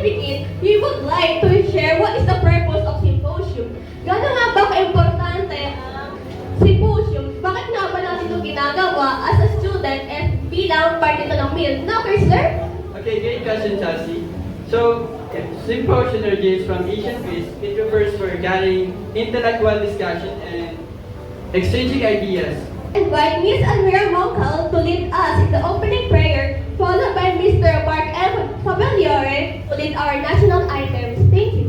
begin, we would like to share what is the purpose of symposium. Gano'n nga ba ka-importante ang symposium? Bakit nga ba natin ito ginagawa as a student and bilang part ito ng MIL? Now, sir? Okay, great question, Chelsea. So, symposium originates from ancient Greece. It refers for gathering intellectual discussion and exchanging ideas. Invite Miss Almira Moncal to lead us in the opening prayer, followed by Mr. Mark L. Familiore to lead our national items. Thank you.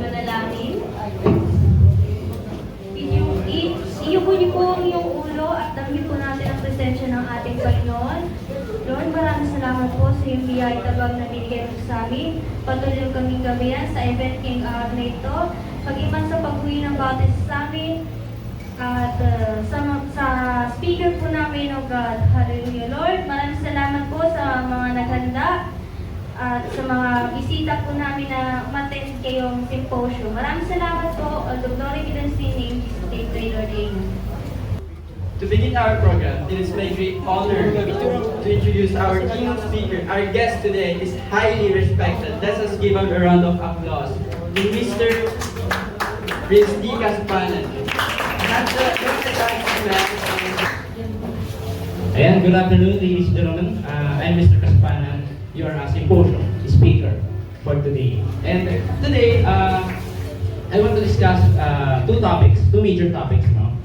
Manalangin. Iyukunin po ang iyong ulo at damhin po natin ang presensya ng ating Panginoon. Lord, maraming salamat po sa iyong biyaya tabag na binigay mo sa amin. Patuloy kaming gabayan sa event ngayong araw na ito. Pag-iman sa pag-uwi ng bawat isa sa amin. At sa speaker po namin, O God, hallelujah Lord. Maraming salamat po sa mga naghanda at sa mga bisita po namin na umattend kayong symposium. Maraming salamat po. All the glory be to the name of Jesus, Lord. Amen. To begin our program, it is my great honor to introduce our keynote speaker. Our guest today is highly respected. Let us give him a round of applause to Mr. Prince D. Caspanan. Ayan, good afternoon, ladies and gentlemen. I'm Mr. Caspanan, your symposium speaker for today. And today, I want to discuss two major topics. No?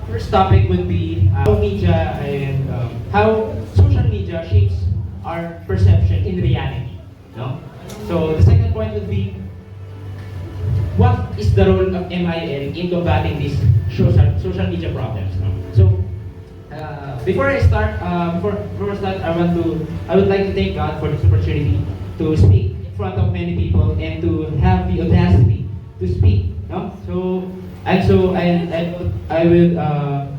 First topic would be how media and how social media shapes our perception in reality. No? So the second point would be what is the role of MIL in combating these social media problems? No? So, before I start, I would like to thank God for this opportunity to speak in front of many people and to have the audacity to speak. No? I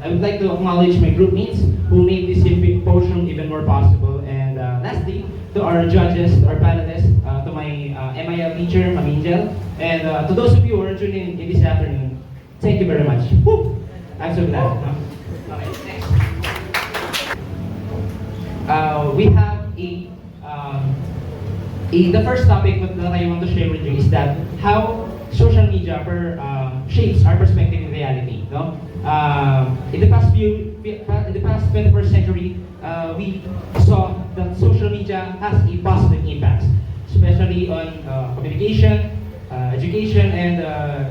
would like to acknowledge my group mates who made this symposium even more possible. And lastly, to our judges, to our panelists, to my MIL teacher, Ma'am Angel, and to those of you who are tuning in this afternoon, thank you very much. Woo! I'm so glad. No? Okay, next. We have the first topic that I want to share with you is that how social media shapes our perspective in reality. No? In the past 21st century, we saw that social media has a positive impact, especially on communication, education, and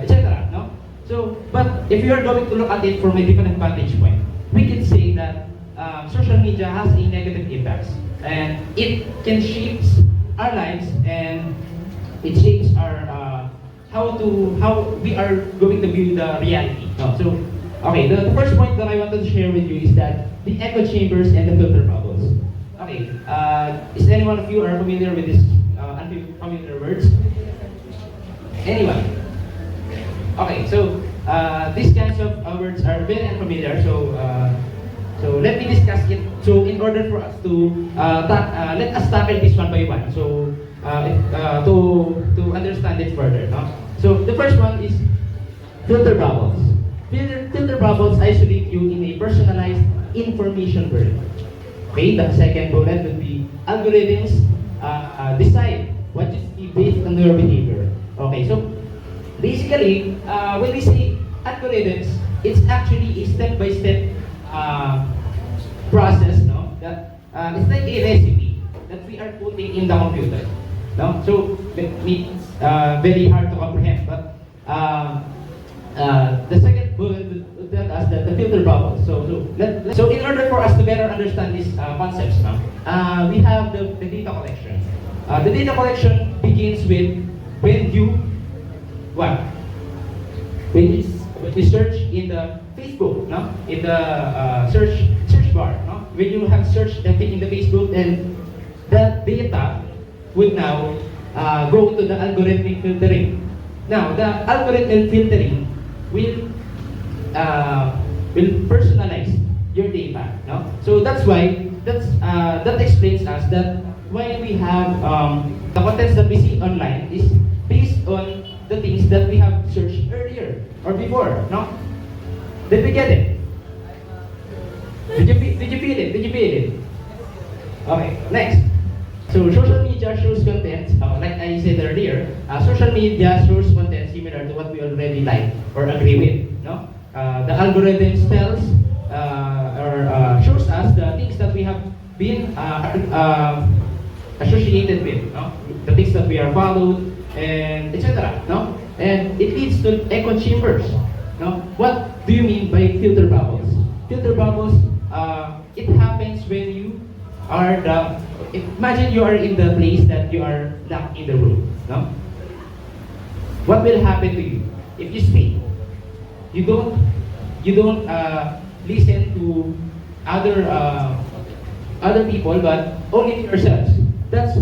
etc. No? So, but if you are going to look at it from a different vantage point, we can say that social media has a negative impact, and it can shape our lives, and it shapes our how we are going to view the reality. No? So, okay, the first point that I wanted to share with you is that the echo chambers and the filter bubbles. Okay, is any one of you are familiar with this unfamiliar words? Anyone? Okay, so these kinds of words are very unfamiliar. So let me discuss it. So in order for us to let us tackle this one by one. So to understand it further. No? So the first one is filter bubbles. Filter bubbles isolate you in a personalized information world. Okay, the second bullet would be algorithms decide what you see based on your behavior. Okay, so basically, when we say algorithms, it's actually a step-by-step process, no? That it's like a recipe that we are putting in the computer, no? So it's very hard to comprehend. But the second bullet would tell us that the filter bubble. So in order for us to better understand these concepts, no? We have the data collection. The data collection begins with when you when you search in the Facebook, no? In the search bar, no? When you have searched everything in the Facebook, then that data would now go to the algorithmic filtering. Now, the algorithmic filtering will personalize your data, no? So that's why that explains us that why we have the contents that we see online is based on the things that we have searched earlier or before, no? Did we get it? Did you feel it? Okay, next. So social media shows content social media shows content similar to what we already like or agree with. No, the algorithm tells or shows us the things that we have been associated with. No, the things that we are followed and etc. No, and it leads to echo chambers. No, what do you mean by filter bubbles? Filter bubbles, it happens when you are imagine you are in the place that you are locked in the room. No, what will happen to you if you stay? You don't listen to other people, but only to yourselves. That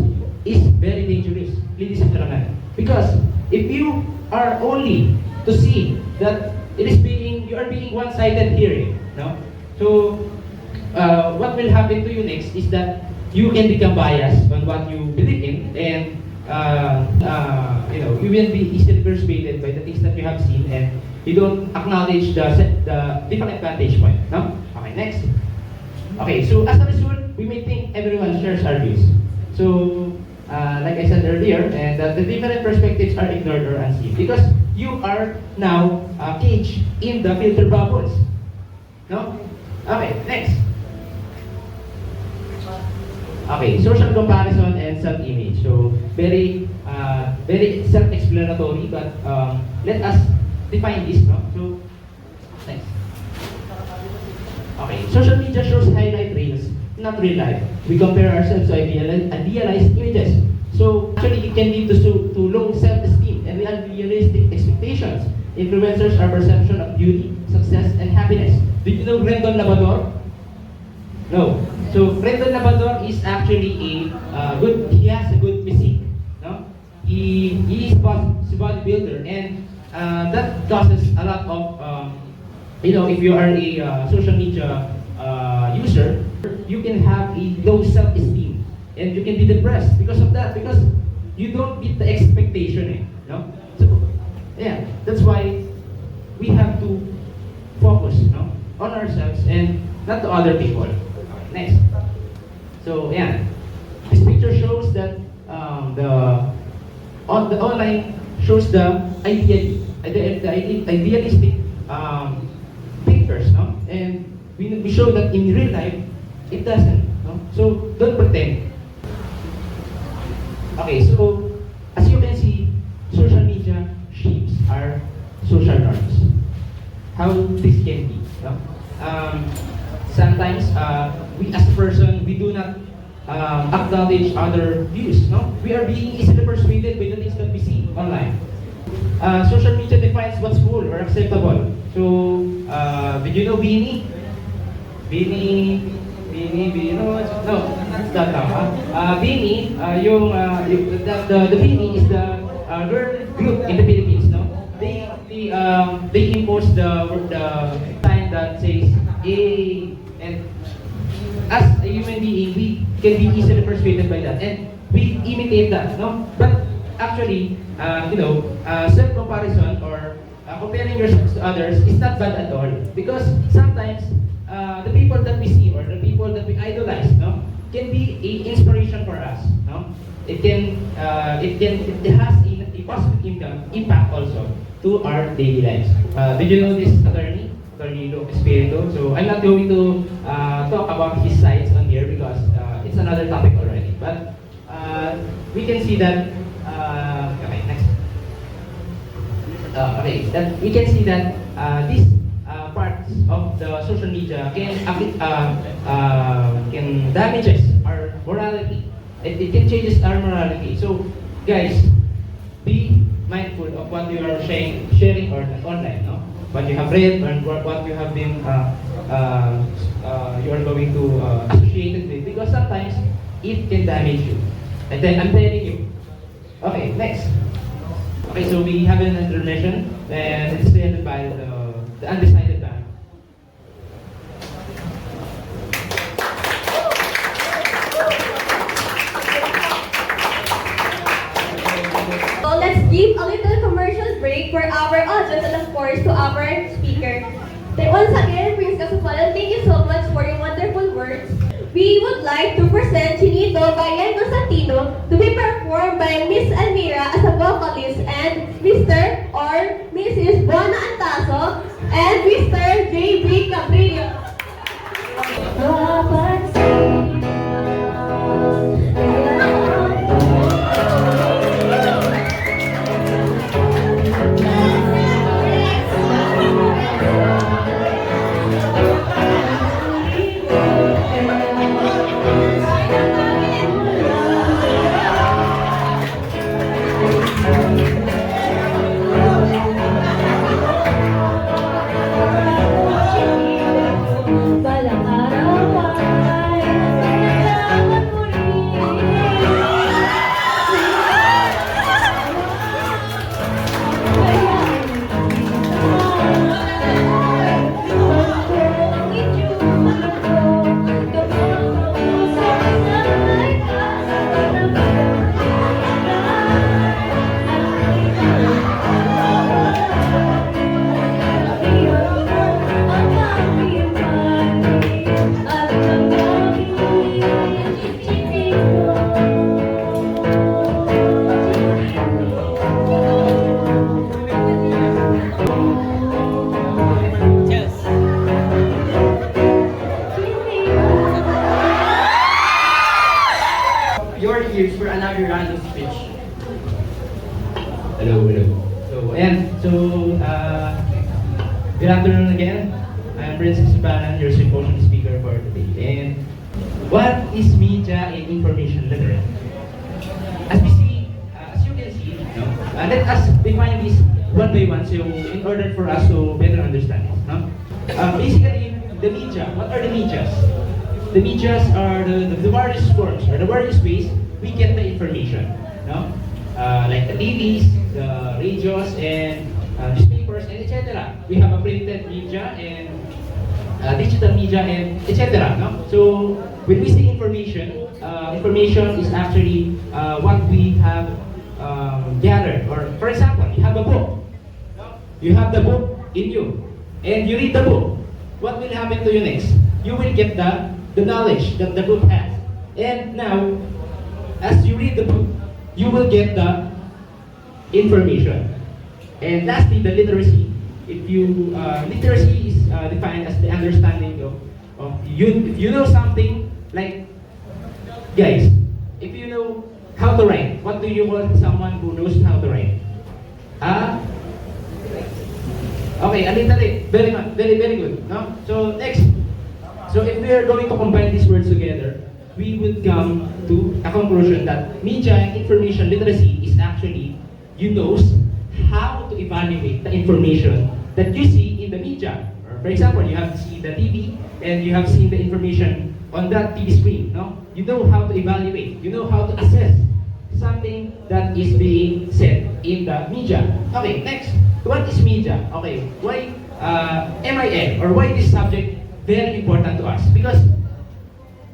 is very dangerous, ladies and gentlemen. Because if you are only to see that you are being one-sided hearing, no? So what will happen to you next is that you can become biased on what you believe in, and you will be easily persuaded by the things that you have seen, and you don't acknowledge the different vantage point. No? Okay, next. Okay, so as a result, we may think everyone shares our views. So, like I said earlier, and that the different perspectives are ignored or unseen because you are now caged in the filter bubbles. No? Okay, next. Okay, social comparison and self-image. So, very self-explanatory, but let us define this. No? So, next. Okay, social media shows highlight reels, not real life. We compare ourselves to idealized images. So actually, it can lead to low self-esteem and unrealistic expectations. Influencers are perception of beauty, success, and happiness. Did you know Rendon Labrador? No. So Rendon Labrador is actually he has a good physique. No? He is a bodybuilder, and that causes a lot of if you are a social media user, you can have a low self-esteem and you can be depressed because of that, because you don't meet the expectation. No? So, yeah, that's why we have to focus on ourselves and not to other people. Okay, next. So, yeah, this picture shows that the online shows the idealistic pictures, no? And we show that in real life, it doesn't. No? So don't pretend. Okay, so as you can see, social media shapes our social norms. How this can be. No? Sometimes we as a person, we do not acknowledge other views. No? We are being easily persuaded by the things that we see online. Social media defines what's cool or acceptable. So, did you know Beanie? Beanie, no, that's not now. Beanie, the Beanie is the girl group in the Philippines. No, they impose the sign that says A, and as a human being, we can be easily persuaded by that, and we imitate that. No, but actually, self-comparison or comparing yourselves to others is not bad at all, because sometimes the people that we see or the people that we idolize, can be an inspiration for us. It has a positive impact also to our daily lives. Did you know this attorney Luke Espiritu? So I'm not going to talk about his sides on here because it's another topic already. But we can see that. Okay, next. That we can see that these parts of the social media can damages our morality. It can changes our morality. So, guys, be mindful of what you are sharing or online. No? What you have read and what you have been you are going to associated with, because sometimes it can damage you. And then I'm telling you. Okay, next. Okay, so we have an intermission, and it's presented by the undecided band. So let's give a little commercial break for our audience and of course to our speaker. Then once again, Prince Kasupalan, thank you so much for your wonderful words. We would like to present Chinito by Yendo Santino to be performed by Miss Almira as a vocalist and Mr. or Mrs. Bona Antaso and Mr. J.B. Cabrillo. Balang araw ay kailangan mo Your ears for another round of speech. Hello, hello. So, ayan. So, good afternoon again. I'm Francis Banan, your symposium speaker for today. And what is media and information literacy? As we see, as you can see, no? Let us define this one by one so in order for us to better understand it. No? Basically, the media, what are the medias? The medias are the various forms or the various ways we get the information. No? Like the TVs, the radios, and newspapers, and etc. We have a printed media and digital media and etc. No? So when we say information, information is actually what we have gathered. Or for example, you have a book. You have the book in you, and you read the book. What will happen to you next? You will get the knowledge that the book has. And now, as you read the book, you will get the information. And lastly, the literacy. If you literacy is defined as the understanding of you. If you know something, like guys, if you know how to write, what do you call someone who knows how to write? Okay, a little bit. Very good. Very good. No? So next. So if we are going to combine these words together, we would come to a conclusion that media and information literacy is actually you knows how to evaluate the information that you see in the media. Or for example, you have seen the TV and you have seen the information on that TV screen. No? You know how to evaluate. You know how to assess something that is being said in the media. Okay, next. What is media? Okay, why MIL or why this subject very important to us? Because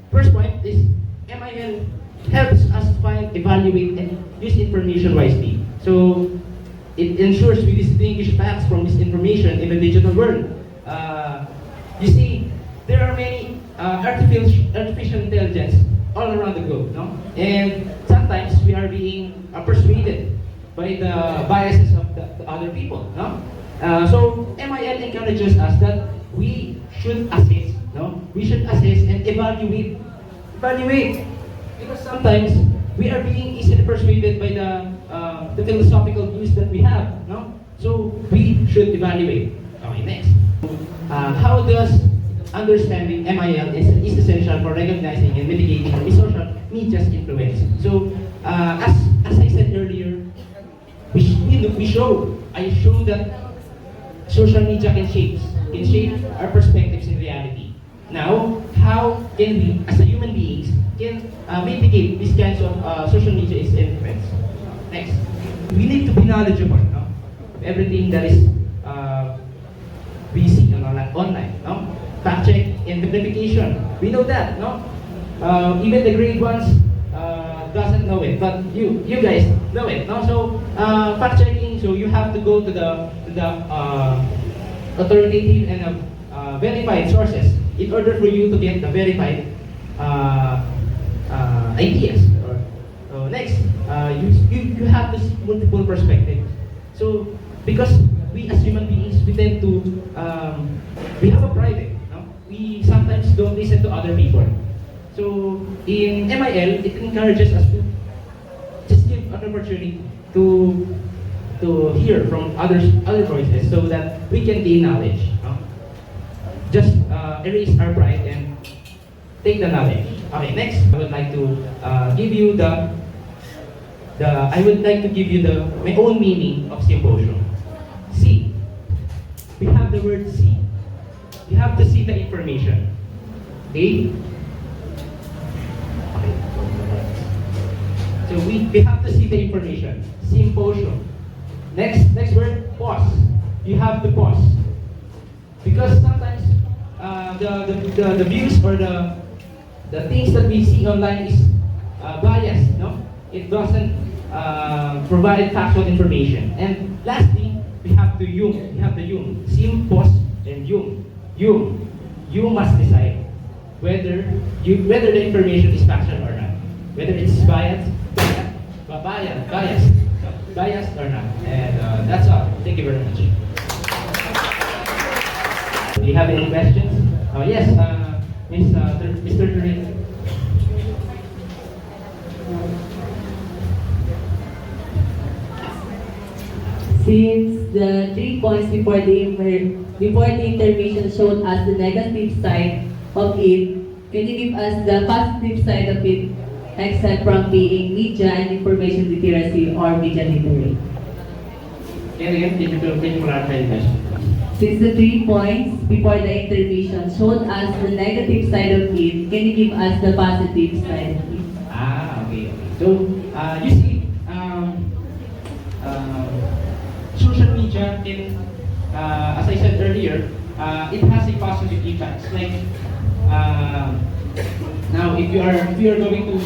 first point is MIL helps us find, evaluate, and use information wisely. So it ensures we distinguish facts from misinformation in the digital world. You see, there are many artificial intelligence all around the globe, no? And sometimes we are being persuaded by the biases of the other people, no? So MIL encourages us that we should assess, no? We should assess and evaluate. Because sometimes we are being easily persuaded by the philosophical views that we have, no? So we should evaluate. Okay, next. How does understanding MIL is essential for recognizing and mitigating the social media's influence? So, as I said earlier, I show that social media can shape our perspectives in reality. Now, how can we, as a human beings, can mitigate these kinds of social media's influence? Next, we need to be knowledgeable, no? Of everything that is we see online, no? Fact check and verification. We know that, no? Even the grade ones doesn't know it, but you guys know it, no? So fact checking. So you have to go to the authoritative and verified sources in order for you to get the verified ideas. Next, you have to see multiple perspectives. So, because we as human beings, we tend to, we have a pride. No? We sometimes don't listen to other people. So, in MIL, it encourages us to just give an opportunity to hear from other voices so that we can gain knowledge. No? Just erase our pride and take the knowledge. Okay, next, I would like to give you my own meaning of symposium. See. We have the word see. You have to see the information. Okay? So we have to see the information. Symposium. Next word, pause. You have to pause. Because sometimes the views or the things that we see online is biased, no? It doesn't provide factual information. And lastly, we have the you. We have the you. Sim, pause, and you. You must decide whether the information is factual or not. Whether it's biased or not. And that's all. Thank you very much. Do you have any questions? Yes, Mr. Turin. Since the 3 points before the intervention showed us the negative side of it, can you give us the positive side of it, except from being media and information literacy or media literate? Can you clarify the question? Since the 3 points before the intervention showed us the negative side of it, can you give us the positive side of it? Okay. So, you see, social media can, as I said earlier, it has a positive impact. Like, now if you are going to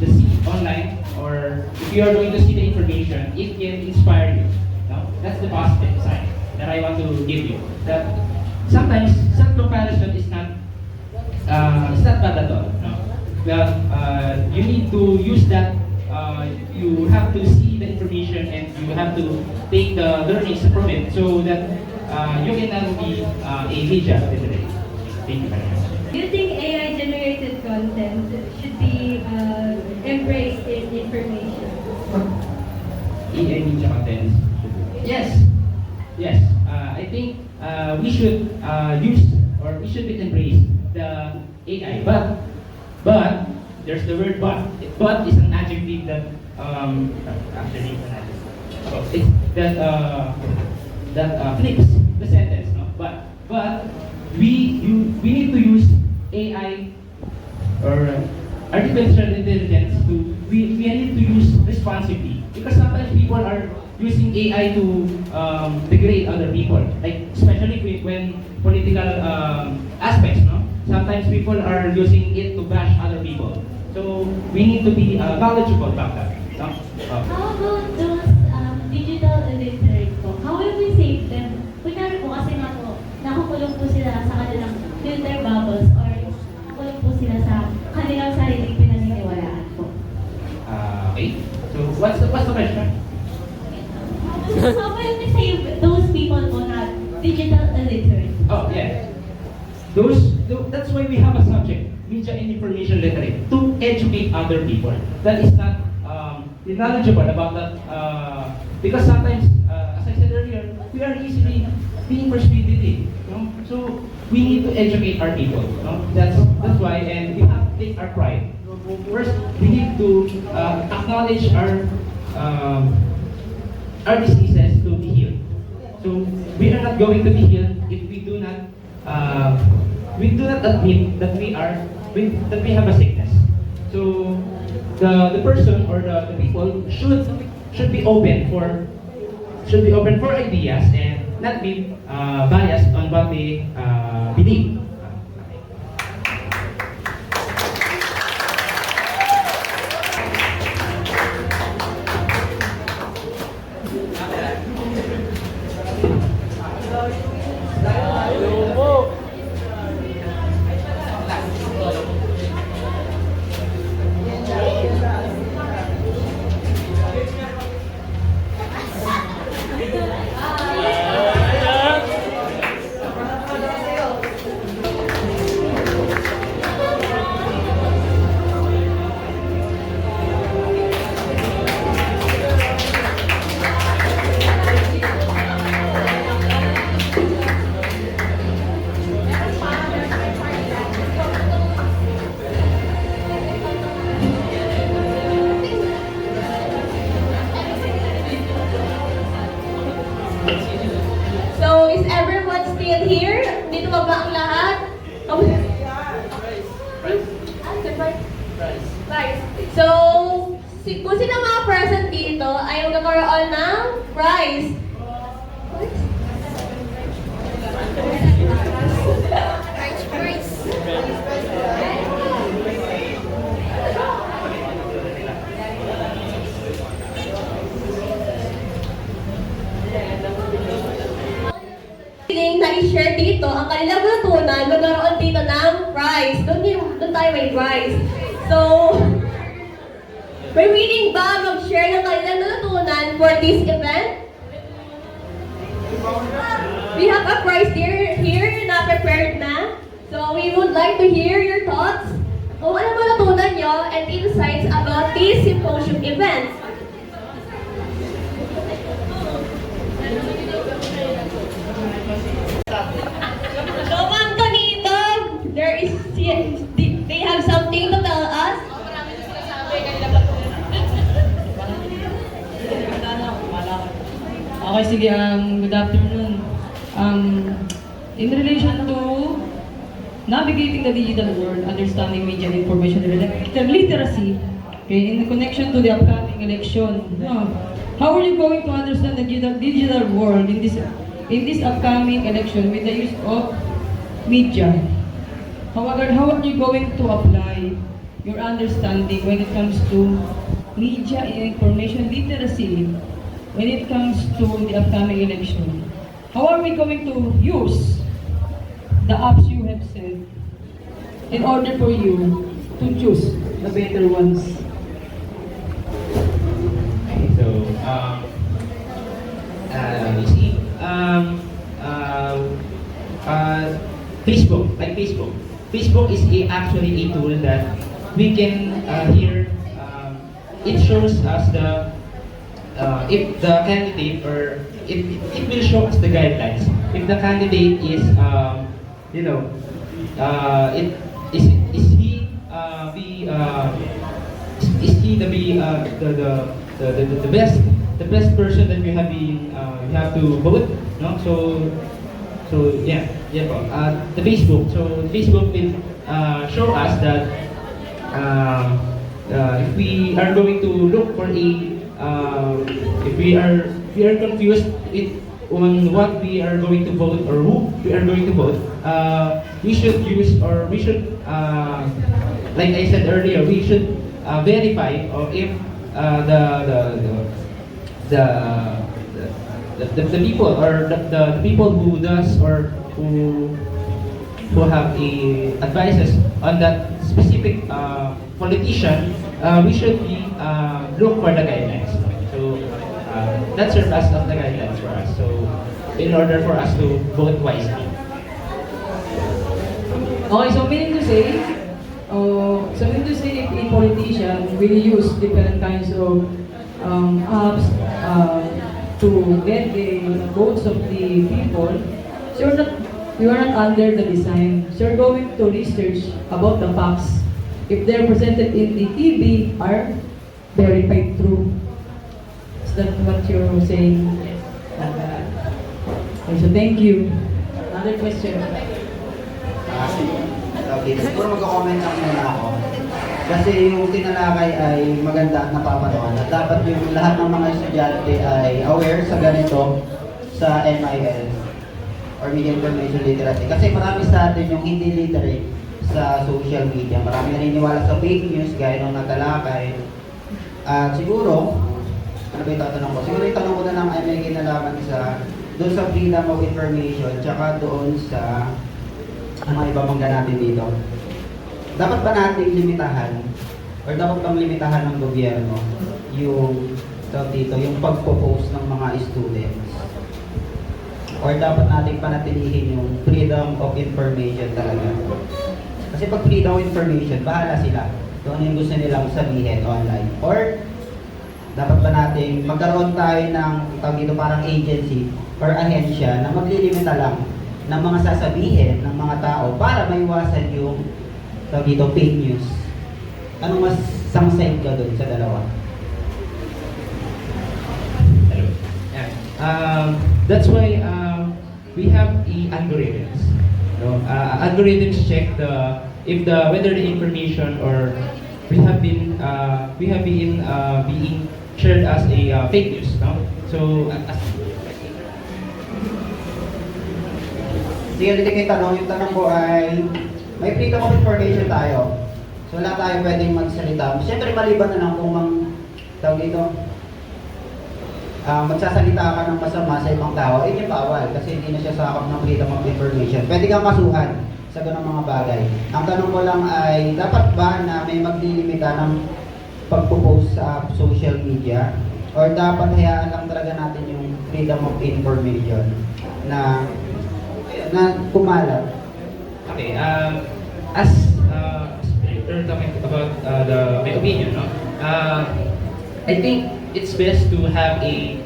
see online, or if you are going to see the information, it can inspire you. No? That's the positive side that I want to give you. That sometimes self-comparison is not bad at all. No? Well, you need to use that. You have to see the information and you have to take the learnings from it so that you can now be a media literate. Thank you very much. Do you think AI-generated content should be embraced in information? AI media content. Yes. I think we should use, or we should embrace the AI. But there's the word but. But is an adjective that actually it's an adjective. So it's that flips the sentence. No? But we need to use AI or artificial intelligence we need to use responsibly, because sometimes people are using AI to degrade other people, like especially when political aspects. No, sometimes people are using it to bash other people. So we need to be knowledgeable about that. No? How about those digital illiterate po? How will we save them? Kunyari po kasi nga po, nakukulong po sila sa kanilang filter bubbles or nakukulong po sila sa kanilang sariling pinaniniwalaan po. Okay. So what's the question? How will we save those people po na digital illiterate? Oh yeah. That's why we have a subject, media and information literate, to educate other people that is not knowledgeable about that. Because sometimes, as I said earlier, we are easily being persuaded. You know? So we need to educate our people. You know? That's why, and we have to take our pride. First, we need to acknowledge our diseases to be healed. So we are not going to be healed if we do not admit that we have a sickness. So the person or the people should be open for ideas and not be biased on what they believe. So, kung sino mga present dito ay magkakaroon ng prize. Na i-share dito ang kanilang natutunan, magkaroon dito ng prize. Doon tayo may prize. So, may willing ba mag-share ng kanilang natutunan for this event? We have a prize here na prepared na. So, we would like to hear your thoughts kung ano ba natutunan nyo and insights about this symposium event. So, Ma'am Tonito, they have something to tell us. Okay, sige, good afternoon. In relation to navigating the digital world, understanding media and information literacy, okay, in connection to the upcoming election, how are you going to understand the digital world in this upcoming election with the use of media? However, how are you going to apply your understanding when it comes to media and information literacy when it comes to the upcoming election? How are we going to use the apps you have said in order for you to choose the better ones? Okay, so, you see, Facebook, like Facebook. Facebook is actually a tool that we can hear. It shows us if the candidate or it will show us the guidelines. If the candidate is, is he the best person that we have to vote, no? So yeah po. The Facebook. So Facebook will show us that if we are going to look for if we are confused on what we are going to vote or who we are going to vote, we should like I said earlier, we should verify or if the people or the people who does or who have advices on that specific politician, we should look for the guidelines. So that serves as the guidelines for us. So in order for us to vote wisely. Okay, so meaning to say, if a politician will use different kinds of apps to get the votes of the people, so you are not under the design. So you're going to research about the facts. If they're presented in the TV, are verified true. Is that what you're saying? Okay, so thank you. Another question. Okay, siguro mag-comment lang muna ako. Kasi yung tinalakay ay maganda at napapanood. At dapat yung lahat ng mga estudyante ay aware sa ganito sa MIL or Media Information Literacy. Kasi marami sa atin yung hindi literate sa social media. Marami naniniwala sa fake news gaya nung natalakay. At siguro, ano ba yung tatanong ko? Siguro yung tanong ko na lang ay may kinalaman doon sa freedom of information tsaka doon sa mga ibang natin dito. Dapat ba nating limitahan or dapat bang limitahan ng gobyerno yung yung pagpo-post ng mga students? Or dapat nating panatilihin yung freedom of information talaga? Kasi pag freedom of information, bahala sila kung ano yung gusto nilang sabihin online. Or dapat ba nating magkaroon tayo ng parang agency or ahensya na maglilimita lang ng mga sasabihin ng mga tao para maiwasan yung fake news. Ano mas sang-side ka doon sa dalawa? Hello. Yeah. That's why we have algorithms. No? Algorithms check whether the information or being shared as a fake news, no? So Sige, ulit yung tanong. Yung tanong ko ay, may freedom of information tayo. So wala tayo pwedeng magsalita. Siyempre maliban na lang kung tawag dito, magsasalita ka ng masama sa ibang tao, yun yung bawal kasi hindi na siya sakop ng freedom of information. Pwede kang kasuhan sa ganung mga bagay. Ang tanong ko lang ay, dapat ba na may maglilimita ng pagpo-post sa social media? Or dapat hayaan lang talaga natin yung freedom of information na kumalat? okay, as we're talking about my opinion, no? I think it's best to have a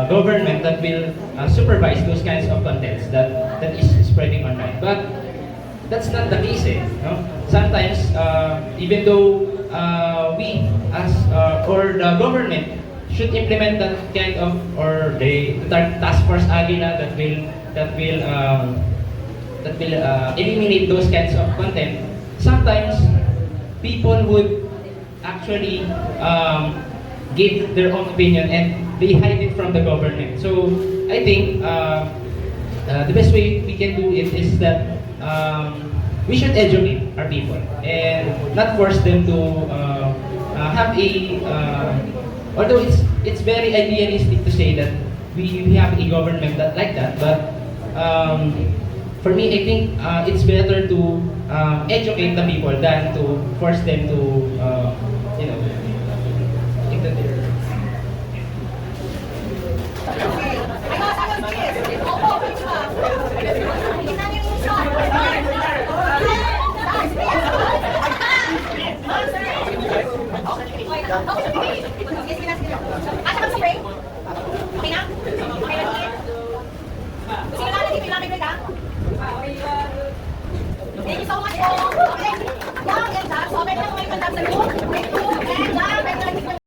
government that will supervise those kinds of contents that is spreading online. But that's not the case, no? Sometimes, even though we as or the government should implement that kind of or the task force Agila that will eliminate those kinds of content. Sometimes people would actually give their own opinion and they hide it from the government. So I think the best way we can do it is that we should educate our people and not force them to have a although it's very idealistic to say that we have a government that like that, but for me I think it's better to educate the people than to force them to think that they're Thank you so much po. Okay. Yeah, so okay na lang may contact sa